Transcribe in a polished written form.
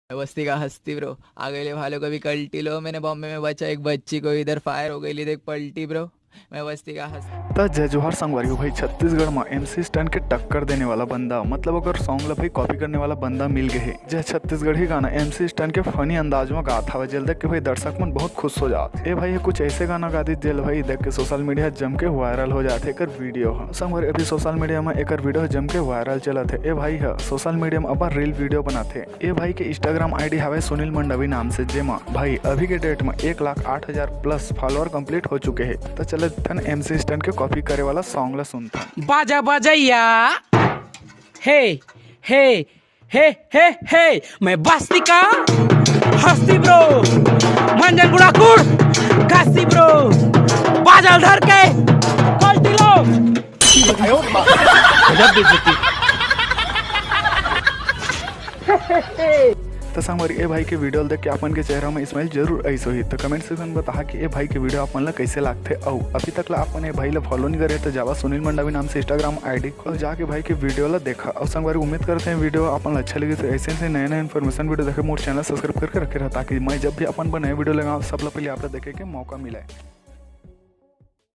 बस्ती का हस्ती ब्रो। आ गई ले भालो कभी कल्टी लो। मैंने बॉम्बे में बचा एक बच्ची को, इधर फायर हो गई ली देख पलटी ब्रो। मैं बस्ती का हस्ती। त जय जोहार संगवारी भाई। छत्तीसगढ़ में MC स्टैन के टक्कर देने वाला बंदा, मतलब अगर सॉन्ग ला भाई कॉपी करने वाला बंदा मिल गए है। जय छत्तीसगढ़ी गाना MC स्टैन के फनी अंदाज में गात हवे, जेल देख के भाई दर्शक मन बहुत खुश हो जात। ए भाई कुछ ऐसे गाना गा दी जेल भाई देख के सोशल मीडिया जम के वायरल हो जाते। एकर वीडियो संगवारी अभी सोशल मीडिया में एकर वीडियो जम के वायरल चलत है। ए भाई है सोशल मीडिया में अपन रील वीडियो बनाते। ए भाई के इंस्टाग्राम ID हवे सुनील मंडवी नाम से, जेमा भाई अभी के डेट में 1,08,000 प्लस फॉलोअर कंप्लीट हो चुके हैं। तो चले थन MC स्टैन के कॉपी करे वाला सॉन्ग ला सुनता। बाजा बजैया हे हे हे हे हे मैं बस्ती का हस्ती ब्रो, मंजन गुड़ाकुड़ काशी ब्रो, बाजल धर के पलटी लो। गजब बेइज्जती। तो संगवारी ए भाई के वीडियो देख के अपन के चेहरा में स्माइल जरूर ऐसे ही। तो कमेंट सेक्शन में बता कि ए भाई के वीडियो अपन ला कैसे लागते। और अभी तक ला अपन ए भाई ला फॉलो नहीं करे तो जावा सुनील मंडावी नाम से इंस्टाग्राम ID और जाके भाई के वीडियो ला देखा। और संगवारी उम्मीद करते हैं वीडियो अपन ला अच्छा लगे तो ऐसे ऐसे नए नए इन्फॉर्मेशन वीडियो देखे मोर चैनल सब्सक्राइब करके रखे रहा, ताकि मैं जब भी अपन बनाए वीडियो लगाऊँ सब ला पहले आप देखे के मौका मिले।